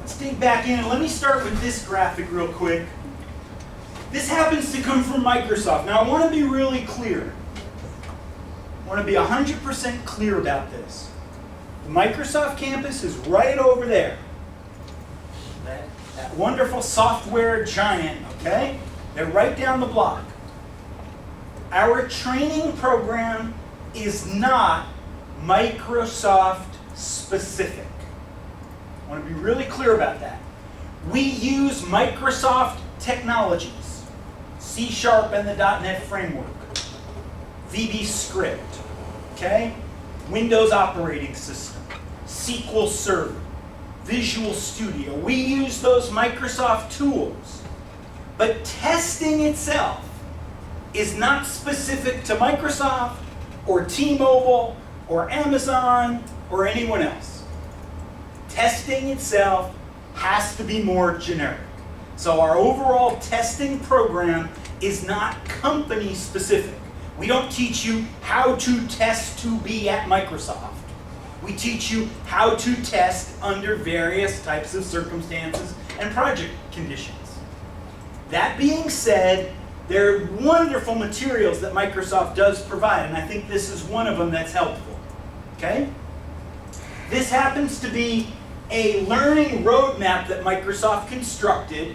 Let's dig back in, and let me start with this graphic real quick. This happens to come from Microsoft. Now, I want to be really clear. I want to be 100% clear about this. The Microsoft campus is right over there. That wonderful software giant, okay? They're right down the block. Our training program is not Microsoft specific. I want to be really clear about that. We use Microsoft technologies, C# and the .NET framework, VB script, okay? Windows operating system, SQL Server, Visual Studio. We use those Microsoft tools, but testing itself is not specific to Microsoft or T-Mobile or Amazon or anyone else. Testing itself has to be more generic. So our overall testing program is not company specific. We don't teach you how to test to be at Microsoft. We teach you how to test under various types of circumstances and project conditions. That being said, there are wonderful materials that Microsoft does provide, and I think this is one of them that's helpful. Okay? This happens to be a learning roadmap that Microsoft constructed,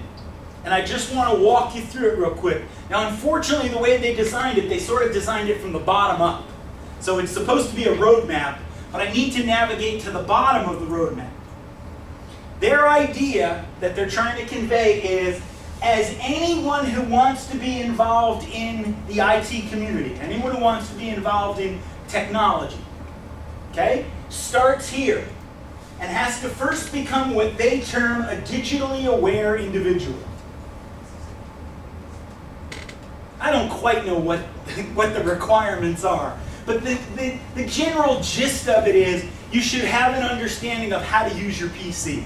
and I just want to walk you through it real quick. Now, unfortunately, the way they designed it, they sort of designed it from the bottom up. So it's supposed to be a roadmap, but I need to navigate to the bottom of the roadmap. Their idea that they're trying to convey is, as anyone who wants to be involved in the IT community, anyone who wants to be involved in technology, okay, starts here and has to first become what they term a digitally aware individual. I don't quite know what the requirements are, but the general gist of it is you should have an understanding of how to use your PC.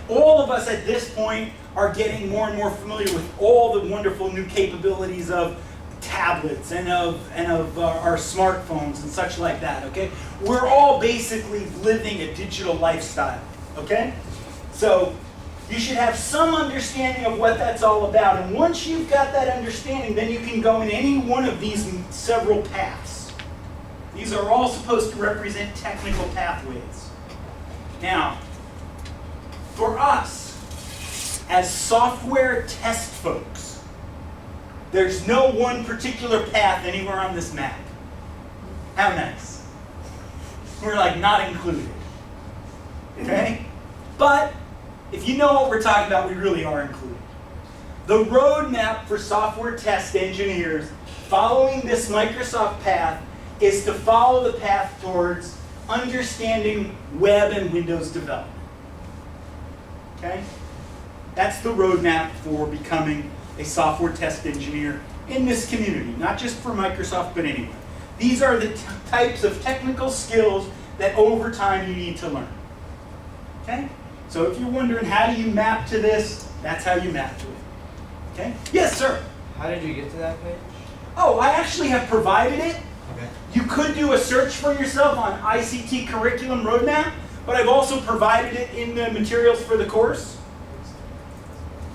All of us at this point are getting more and more familiar with all the wonderful new capabilities of tablets and of our smartphones and such like that, okay? We're all basically living a digital lifestyle, okay? So you should have some understanding of what that's all about, and once you've got that understanding, then you can go in any one of these several paths. These are all supposed to represent technical pathways. Now, for us, as software test folks, there's no one particular path anywhere on this map. How nice. We're like not included. Okay? But if you know what we're talking about, we really are included. The roadmap for software test engineers following this Microsoft path is to follow the path towards understanding web and Windows development. Okay? That's the roadmap for becoming a software test engineer in this community, not just for Microsoft, but anywhere. These are the types of technical skills that over time you need to learn. Okay? So if you're wondering how do you map to this, that's how you map to it. Okay? Yes, sir? How did you get to that page? Oh, I actually have provided it. Okay. You could do a search for yourself on ICT Curriculum Roadmap, but I've also provided it in the materials for the course.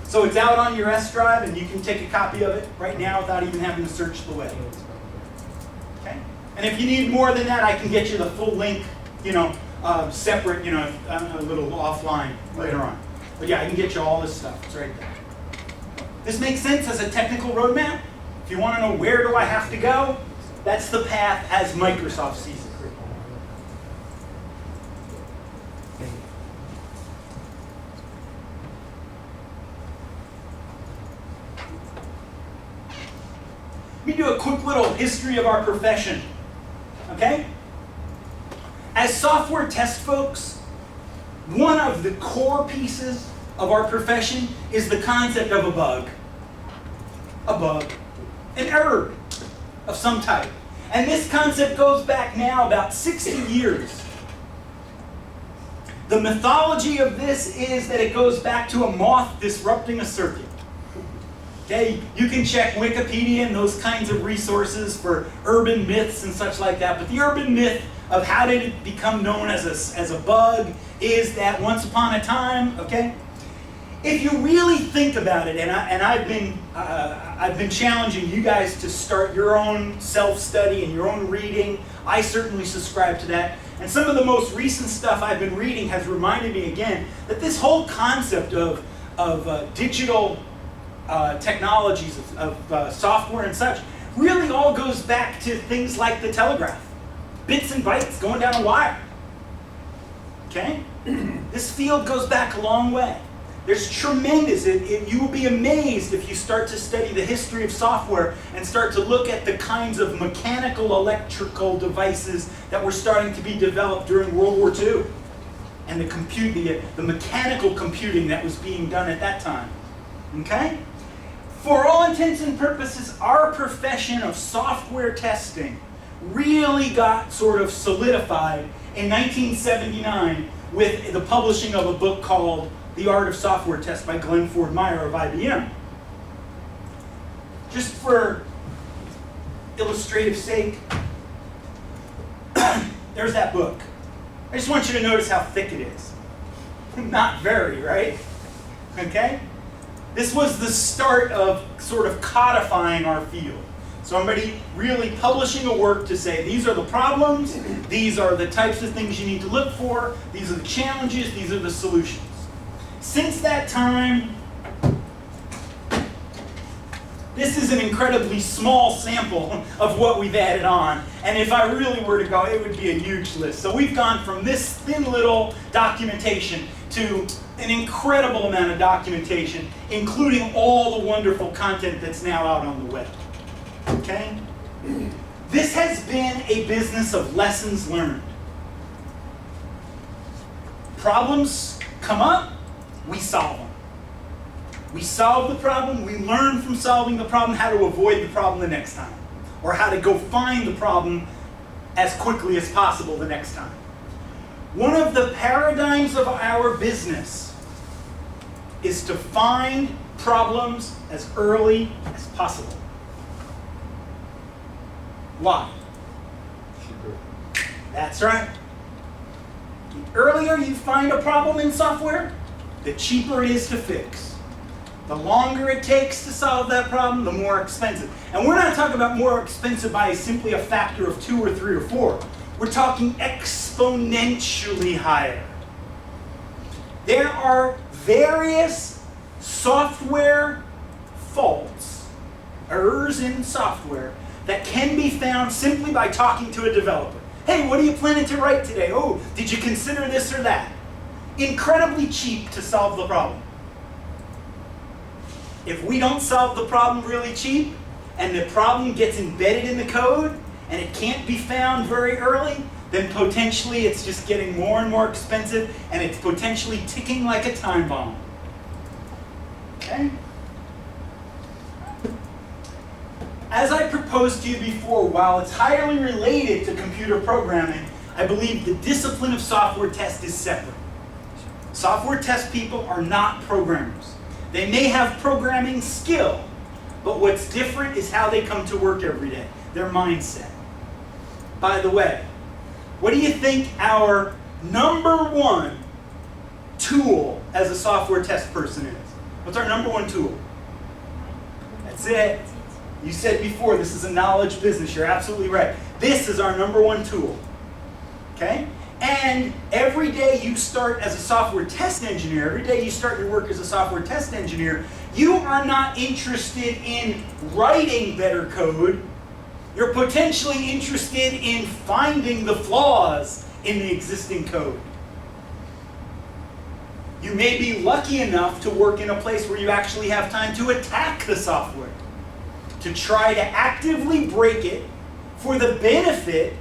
So it's out on your S drive, and you can take a copy of it right now without even having to search the web. Okay? And if you need more than that, I can get you the full link, separate, a little offline later on. But yeah, I can get you all this stuff. It's right there. This makes sense as a technical roadmap. If you want to know where do I have to go, that's the path as Microsoft sees it. Let me do a quick little history of our profession, okay? As software test folks, one of the core pieces of our profession is the concept of a bug. A bug. An error of some type. And this concept goes back now about 60 years. The mythology of this is that it goes back to a moth disrupting a circuit. Okay, you can check Wikipedia and those kinds of resources for urban myths and such like that, but the urban myth of how did it become known as a bug is that once upon a time, okay, if you really think about it, and I've been challenging you guys to start your own self-study and your own reading. I certainly subscribe to that. And some of the most recent stuff I've been reading has reminded me again that this whole concept of digital technologies, of software and such, really all goes back to things like the telegraph. Bits and bytes going down a wire. Okay? This field goes back a long way. There's tremendous, you will be amazed if you start to study the history of software and start to look at the kinds of mechanical electrical devices that were starting to be developed during World War II and the mechanical computing that was being done at that time. Okay? For all intents and purposes, our profession of software testing really got sort of solidified in 1979 with the publishing of a book called The Art of Software Test by Glenn Ford Meyer of IBM. Just for illustrative sake, there's that book. I just want you to notice how thick it is. Not very, right? Okay? This was the start of sort of codifying our field. Somebody really publishing a work to say, these are the problems, these are the types of things you need to look for, these are the challenges, these are the solutions. Since that time, this is an incredibly small sample of what we've added on. And if I really were to go, it would be a huge list. So we've gone from this thin little documentation to an incredible amount of documentation, including all the wonderful content that's now out on the web. Okay? This has been a business of lessons learned. Problems come up, we solve them. We solve the problem, we learn from solving the problem how to avoid the problem the next time, or how to go find the problem as quickly as possible the next time. One of the paradigms of our business is to find problems as early as possible. Why? Cheaper. That's right. The earlier you find a problem in software, the cheaper it is to fix. The longer it takes to solve that problem, the more expensive. And we're not talking about more expensive by simply a factor of 2 or 3 or 4. We're talking exponentially higher. There are various software faults, errors in software, that can be found simply by talking to a developer. Hey, what are you planning to write today? Oh, did you consider this or that? Incredibly cheap to solve the problem. If we don't solve the problem really cheap, and the problem gets embedded in the code, and it can't be found very early, then potentially it's just getting more and more expensive, and it's potentially ticking like a time bomb. Okay? As I proposed to you before, while it's highly related to computer programming, I believe the discipline of software test is separate. Software test people are not programmers. They may have programming skill, but what's different is how they come to work every day, their mindset. By the way, what do you think our #1 tool as a software test person is? What's our #1 tool? That's it. You said before, this is a knowledge business. You're absolutely right. This is our #1 tool. Okay? And every day you start as a software test engineer, every day you start your work as a software test engineer, you are not interested in writing better code. You're potentially interested in finding the flaws in the existing code. You may be lucky enough to work in a place where you actually have time to attack the software, to try to actively break it for the benefit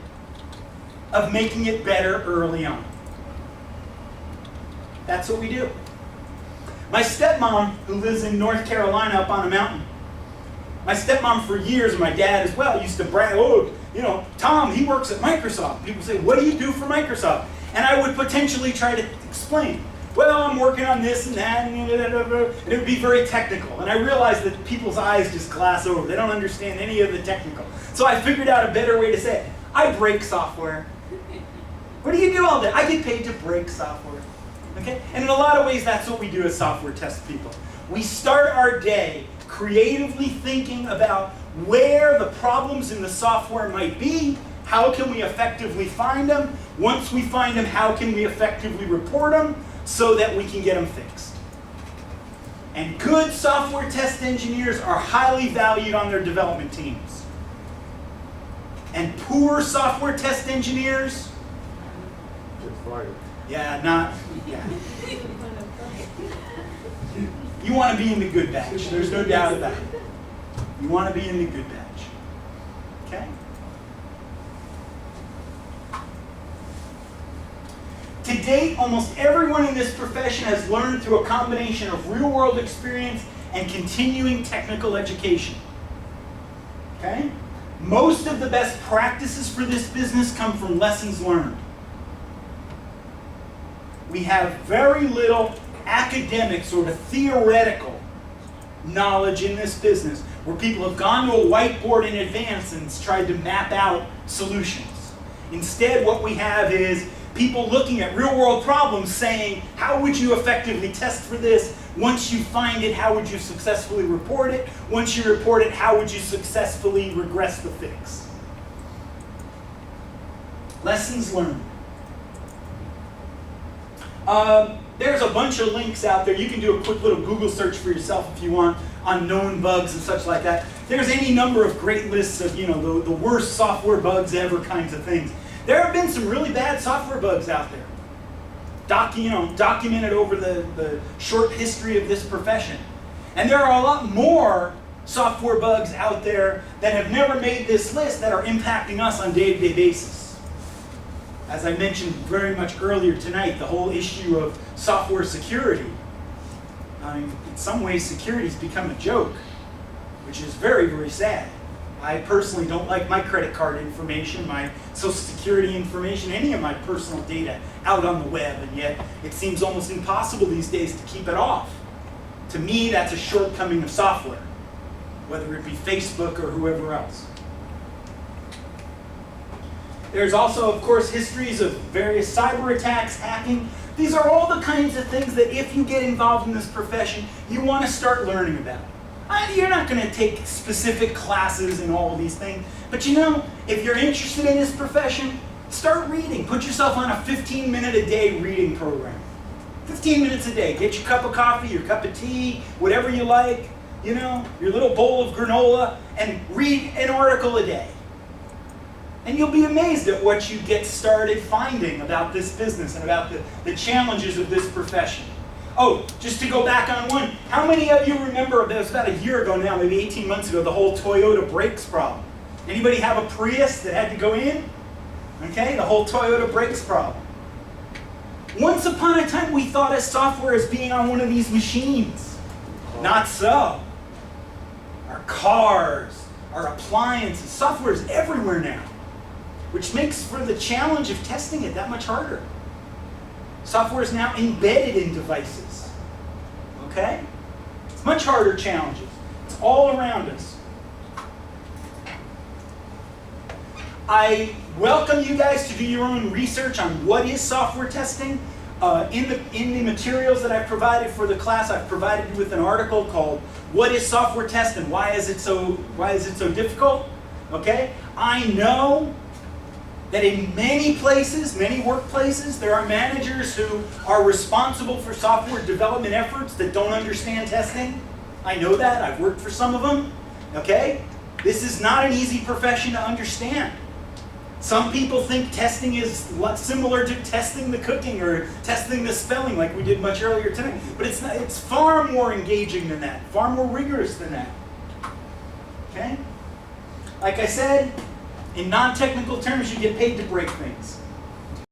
of making it better early on. That's what we do. My stepmom, who lives in North Carolina up on a mountain, my stepmom for years, and my dad as well, used to brag, oh, you know, Tom, he works at Microsoft. People say, what do you do for Microsoft? And I would potentially try to explain. Well, I'm working on this and that, and it would be very technical. And I realized that people's eyes just glass over. They don't understand any of the technical. So I figured out a better way to say it. I break software. What do you do all day? I get paid to break software. Okay? And in a lot of ways, that's what we do as software test people. We start our day creatively thinking about where the problems in the software might be, how can we effectively find them, once we find them, how can we effectively report them so that we can get them fixed. And good software test engineers are highly valued on their development teams. And poor software test engineers, yeah. You want to be in the good batch. There's no doubt about it. You want to be in the good batch. Okay? To date, almost everyone in this profession has learned through a combination of real-world experience and continuing technical education. Okay? Most of the best practices for this business come from lessons learned. We have very little academic, sort of theoretical knowledge in this business where people have gone to a whiteboard in advance and tried to map out solutions. Instead, what we have is people looking at real-world problems saying, how would you effectively test for this? Once you find it, how would you successfully report it? Once you report it, how would you successfully regress the fix? Lessons learned. There's a bunch of links out there. You can do a quick little Google search for yourself if you want on known bugs and such like that. There's any number of great lists of, the worst software bugs ever kinds of things. There have been some really bad software bugs out there, documented over the short history of this profession. And there are a lot more software bugs out there that have never made this list that are impacting us on a day-to-day basis. As I mentioned very much earlier tonight, the whole issue of software security. In some ways, security has become a joke, which is very, very sad. I personally don't like my credit card information, my social security information, any of my personal data out on the web, and yet it seems almost impossible these days to keep it off. To me, that's a shortcoming of software, whether it be Facebook or whoever else. There's also, of course, histories of various cyber attacks, hacking. These are all the kinds of things that if you get involved in this profession, you want to start learning about. You're not going to take specific classes in all of these things, but if you're interested in this profession, start reading. Put yourself on a 15-minute-a-day reading program. 15 minutes a day. Get your cup of coffee, your cup of tea, whatever you like, your little bowl of granola, and read an article a day. And you'll be amazed at what you get started finding about this business and about the challenges of this profession. Oh, just to go back on one, how many of you remember, it was about a year ago now, maybe 18 months ago, the whole Toyota brakes problem? Anybody have a Prius that had to go in? Okay, the whole Toyota brakes problem. Once upon a time, we thought of software as being on one of these machines. Not so. Our cars, our appliances, software is everywhere now, which makes for the challenge of testing it that much harder. Software is now embedded in devices. Okay? It's much harder challenges. It's all around us. I welcome you guys to do your own research on what is software testing. In the materials that I've provided for the class, I've provided you with an article called "What is Software Test and Why is it so difficult?" Okay? I know that in many places, many workplaces, there are managers who are responsible for software development efforts that don't understand testing. I know that. I've worked for some of them. Okay? This is not an easy profession to understand. Some people think testing is similar to testing the cooking or testing the spelling like we did much earlier tonight. But it's not, it's far more engaging than that, far more rigorous than that. Okay? Like I said, in non-technical terms, you get paid to break things.